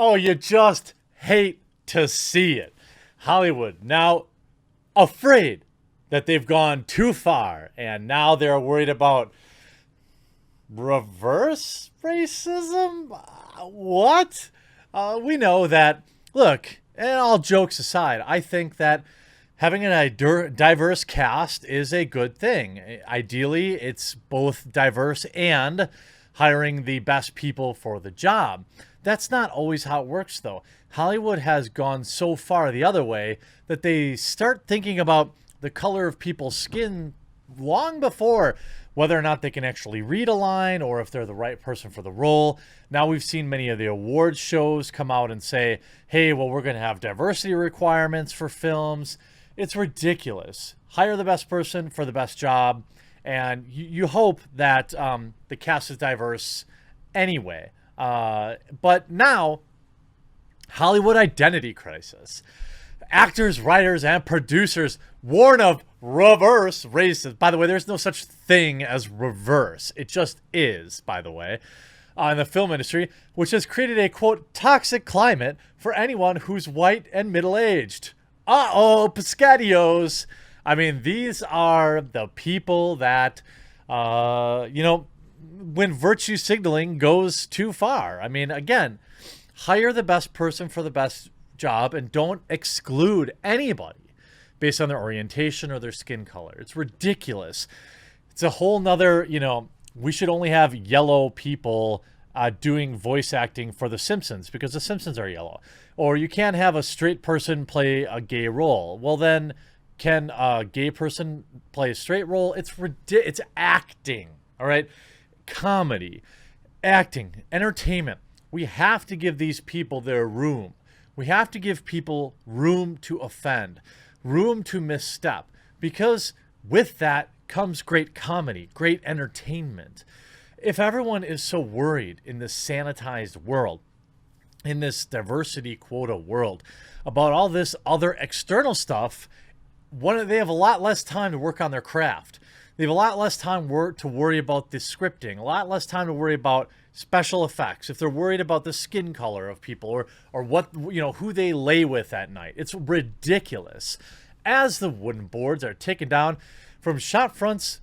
Oh, you just hate to see it. Hollywood now afraid that they've gone too far, and now they're worried about reverse racism? What? We know that, look, and all jokes aside, I think that having a diverse cast is a good thing. Ideally, it's both diverse and hiring the best people for the job. That's not always how it works, though. Hollywood has gone so far the other way that they start thinking about the color of people's skin long before whether or not they can actually read a line or if they're the right person for the role. Now we've seen many of the awards shows come out and say, hey, well, we're going to have diversity requirements for films. It's ridiculous. Hire the best person for the best job, and you hope that the cast is diverse anyway. But now, Hollywood identity crisis. Actors, writers, and producers warn of reverse racism. By the way, there's no such thing as reverse. It just is, by the way, in the film industry, which has created a, quote, toxic climate for anyone who's white and middle-aged. Uh-oh, Piscatios. I mean, these are the people that, when virtue signaling goes too far. I mean, again, hire the best person for the best job and don't exclude anybody based on their orientation or their skin color. It's ridiculous. It's a whole nother, we should only have yellow people doing voice acting for The Simpsons because The Simpsons are yellow. Or you can't have a straight person play a gay role. Well, then can a gay person play a straight role? It's acting, all right? Comedy, acting, entertainment. We have to give these people their room. We have to give people room to offend, room to misstep, because with that comes great comedy, great entertainment. If everyone is so worried in this sanitized world, in this diversity quota world, about all this other external stuff, they have a lot less time to work on their craft. They have a lot less time to worry about the scripting, a lot less time to worry about special effects. If they're worried about the skin color of people or what, who they lay with at night. It's ridiculous. As the wooden boards are taken down from shop fronts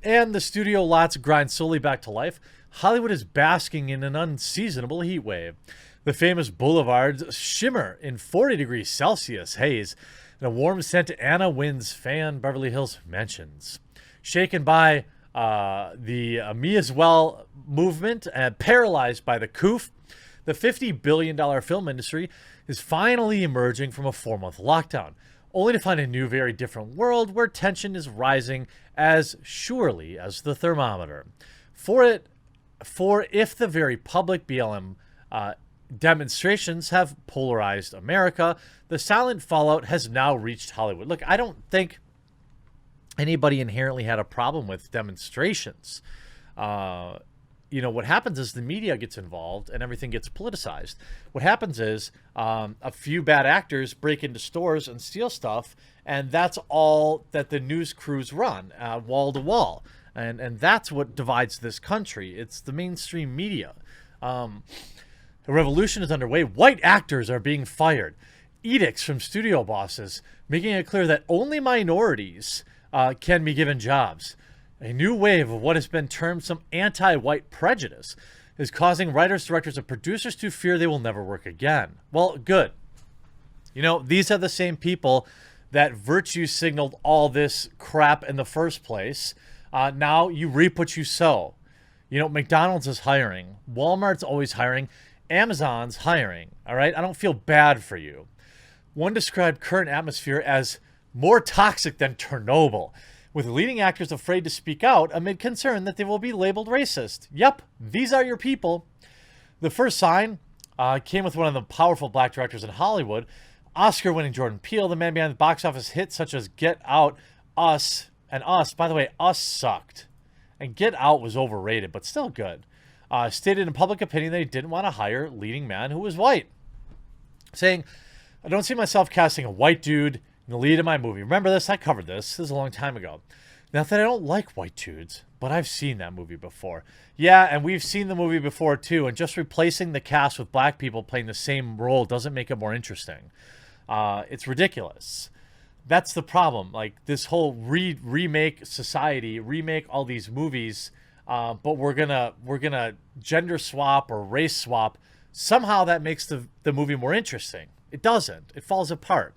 and the studio lots grind slowly back to life, Hollywood is basking in an unseasonable heat wave. The famous boulevards shimmer in 40 degrees Celsius haze, and a warm scent Anna Wynn's fan Beverly Hills mentions. Shaken by the Me As Well movement and paralyzed by the COOF, the $50 billion film industry is finally emerging from a 4-month lockdown, only to find a new, very different world where tension is rising as surely as the thermometer. For if the very public BLM demonstrations have polarized America, the silent fallout has now reached Hollywood. Look, I don't think anybody inherently had a problem with demonstrations. What happens is the media gets involved and everything gets politicized. What happens is a few bad actors break into stores and steal stuff, and that's all that the news crews run, wall to wall. And that's what divides this country. It's the mainstream media. A revolution is underway. White actors are being fired. Edicts from studio bosses making it clear that only minorities can be given jobs. A new wave of what has been termed some anti-white prejudice is causing writers, directors, and producers to fear they will never work again. Well, good. These are the same people that virtue signaled all this crap in the first place. Now you reap what you sow. McDonald's is hiring. Walmart's always hiring. Amazon's hiring. All right? I don't feel bad for you. One described current atmosphere as more toxic than Chernobyl, with leading actors afraid to speak out amid concern that they will be labeled racist. Yep, these are your people. The first sign came with one of the powerful black directors in Hollywood, Oscar-winning Jordan Peele, the man behind the box office hits such as Get Out, Us, and Us. By the way, Us sucked, and Get Out was overrated, but still good. Stated in public opinion that he didn't want to hire a leading man who was white, saying, I don't see myself casting a white dude in the lead of my movie. Remember this? I covered this. This is a long time ago. Not that I don't like White Dudes, but I've seen that movie before. Yeah, and we've seen the movie before too, and just replacing the cast with black people playing the same role doesn't make it more interesting. It's ridiculous. That's the problem. Like this whole remake society, remake all these movies, but we're gonna gender swap or race swap. Somehow that makes the movie more interesting. It doesn't. It falls apart.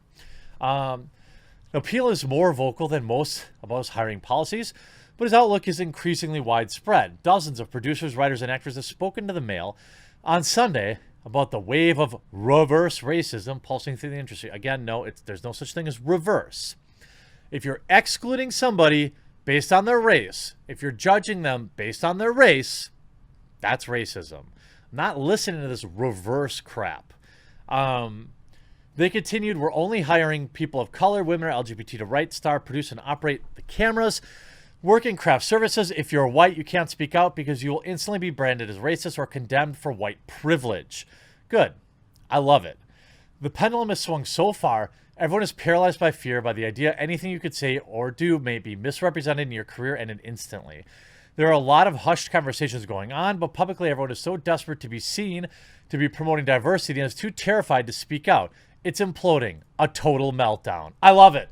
Peel is more vocal than most about his hiring policies, but his outlook is increasingly widespread. Dozens of producers, writers, and actors have spoken to the Mail on Sunday about the wave of reverse racism pulsing through the industry. Again, no, there's no such thing as reverse. If you're excluding somebody based on their race, if you're judging them based on their race, that's racism. I'm not listening to this reverse crap. They continued, we're only hiring people of color, women, or LGBT to write, star, produce, and operate the cameras. Work in craft services. If you're white, you can't speak out because you will instantly be branded as racist or condemned for white privilege. Good. I love it. The pendulum has swung so far, everyone is paralyzed by fear by the idea anything you could say or do may be misrepresented in your career and instantly. There are a lot of hushed conversations going on, but publicly everyone is so desperate to be seen, to be promoting diversity, and is too terrified to speak out. It's imploding. A total meltdown. I love it.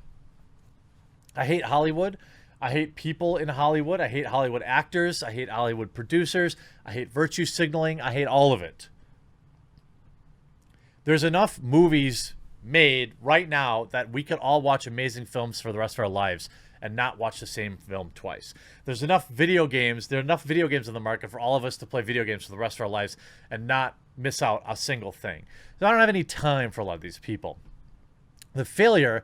I hate Hollywood. I hate people in Hollywood. I hate Hollywood actors. I hate Hollywood producers. I hate virtue signaling. I hate all of it. There's enough movies made right now that we could all watch amazing films for the rest of our lives and not watch the same film twice. There's enough video games. There are enough video games in the market for all of us to play video games for the rest of our lives and not miss out a single thing. So I don't have any time for a lot of these people. The failure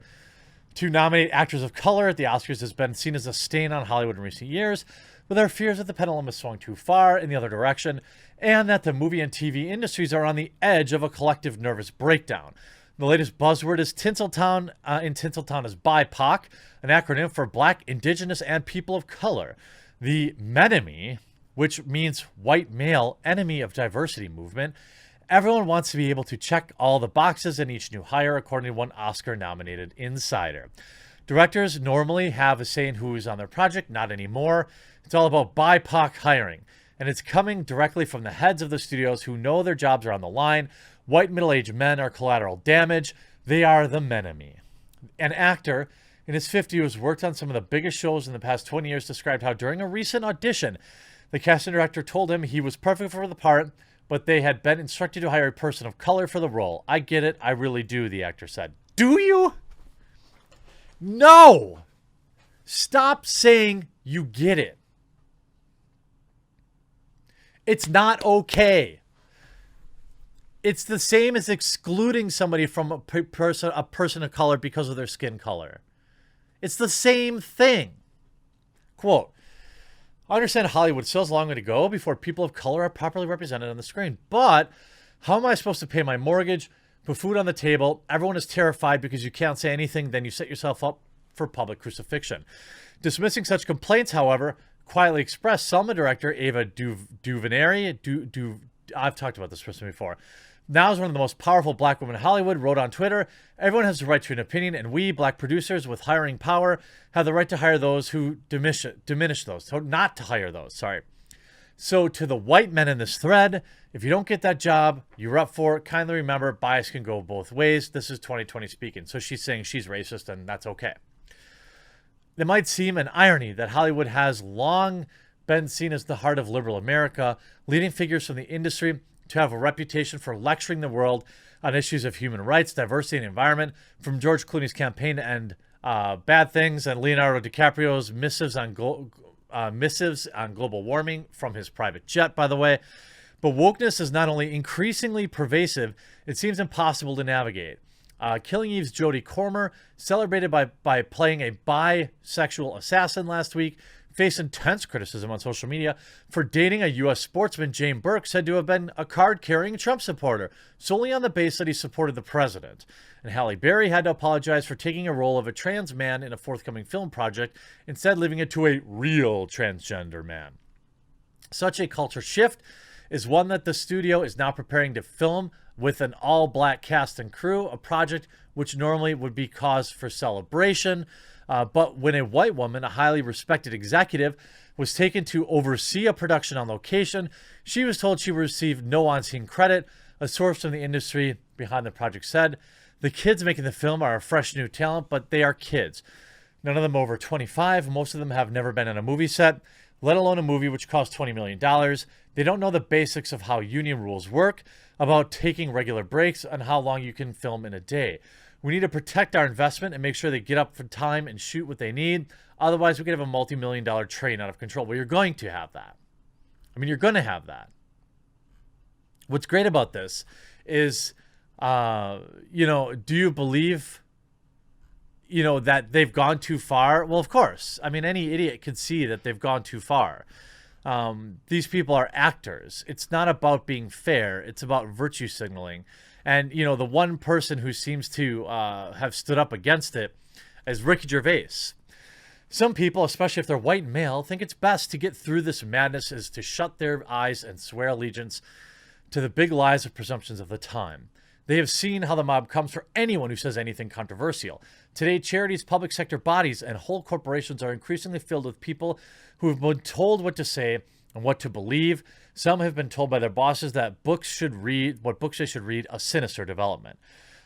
to nominate actors of color at the Oscars has been seen as a stain on Hollywood in recent years, but there are fears that the pendulum has swung too far in the other direction and that the movie and TV industries are on the edge of a collective nervous breakdown. The latest buzzword is Tinseltown. In Tinseltown is BIPOC, an acronym for Black, Indigenous, and People of Color. The MENEME, which means white male enemy of diversity movement. Everyone wants to be able to check all the boxes in each new hire, according to one Oscar-nominated insider. Directors normally have a say in who is on their project, not anymore. It's all about BIPOC hiring, and it's coming directly from the heads of the studios who know their jobs are on the line. White middle-aged men are collateral damage. They are the MENEME. An actor in his 50s who has worked on some of the biggest shows in the past 20 years described how during a recent audition, the casting director told him he was perfect for the part, but they had been instructed to hire a person of color for the role. I get it. I really do, the actor said. Do you? No! Stop saying you get it. It's not okay. It's the same as excluding somebody from a person of color because of their skin color. It's the same thing. Quote, I understand Hollywood still has a long way to go before people of color are properly represented on the screen, but how am I supposed to pay my mortgage, put food on the table? Everyone is terrified because you can't say anything, then you set yourself up for public crucifixion. Dismissing such complaints, however, quietly expressed, Selma director Ava DuVernay, I've talked about this person before, now is one of the most powerful black women in Hollywood, wrote on Twitter, everyone has the right to an opinion, and we, black producers with hiring power, have the right to hire those who diminish those, so not to hire those, sorry. So to the white men in this thread, if you don't get that job, you're up for it. Kindly remember, bias can go both ways. This is 2020 speaking. So she's saying she's racist, and that's okay. It might seem an irony that Hollywood has long been seen as the heart of liberal America, leading figures from the industry to have a reputation for lecturing the world on issues of human rights, diversity, and environment, from George Clooney's campaign to end bad things and Leonardo DiCaprio's missives on global warming from his private jet, by the way. But wokeness is not only increasingly pervasive, it seems impossible to navigate. Killing Eve's Jodie Comer, celebrated by playing a bisexual assassin last week, faced intense criticism on social media for dating a U.S. sportsman, Jane Burke, said to have been a card-carrying Trump supporter, solely on the basis that he supported the president. And Halle Berry had to apologize for taking a role of a trans man in a forthcoming film project, instead leaving it to a real transgender man. Such a culture shift is one that the studio is now preparing to film with an all-black cast and crew, a project which normally would be cause for celebration. But when a white woman, a highly respected executive, was taken to oversee a production on location, she was told she would receive no on-scene credit. A source from the industry behind the project said, "The kids making the film are a fresh new talent, but they are kids. None of them over 25. Most of them have never been on a movie set, let alone a movie which cost $20 million. They don't know the basics of how union rules work, about taking regular breaks, and how long you can film in a day. We need to protect our investment and make sure they get up for time and shoot what they need. Otherwise, we could have a multi-million-dollar train out of control." Well, you're going to have that. I mean, you're going to have that. What's great about this is, do you believe, that they've gone too far? Well, of course. I mean, any idiot could see that they've gone too far. These people are actors. It's not about being fair. It's about virtue signaling. And, the one person who seems to have stood up against it is Ricky Gervais. Some people, especially if they're white and male, think it's best to get through this madness is to shut their eyes and swear allegiance to the big lies of presumptions of the time. They have seen how the mob comes for anyone who says anything controversial. Today, charities, public sector bodies, and whole corporations are increasingly filled with people who have been told what to say and what to believe. Some have been told by their bosses that what books they should read, a sinister development.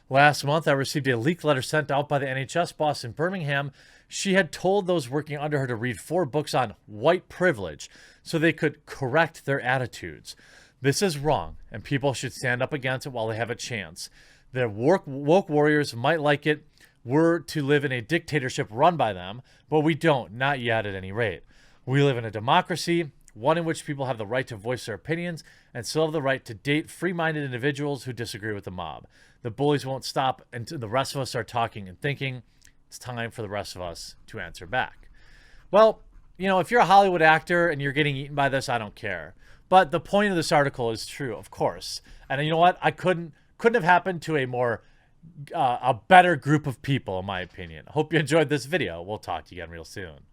Last month, I received a leaked letter sent out by the NHS boss in Birmingham. She had told those working under her to read 4 books on white privilege so they could correct their attitudes. This is wrong, and people should stand up against it while they have a chance. The woke warriors might like it were to live in a dictatorship run by them, but we don't, not yet at any rate. We live in a democracy, one in which people have the right to voice their opinions and still have the right to date free-minded individuals who disagree with the mob. The bullies won't stop until the rest of us are talking and thinking. It's time for the rest of us to answer back. Well, if you're a Hollywood actor and you're getting eaten by this, I don't care. But the point of this article is true, of course. And you know what? I couldn't have happened to a better group of people, in my opinion. I hope you enjoyed this video. We'll talk to you again real soon.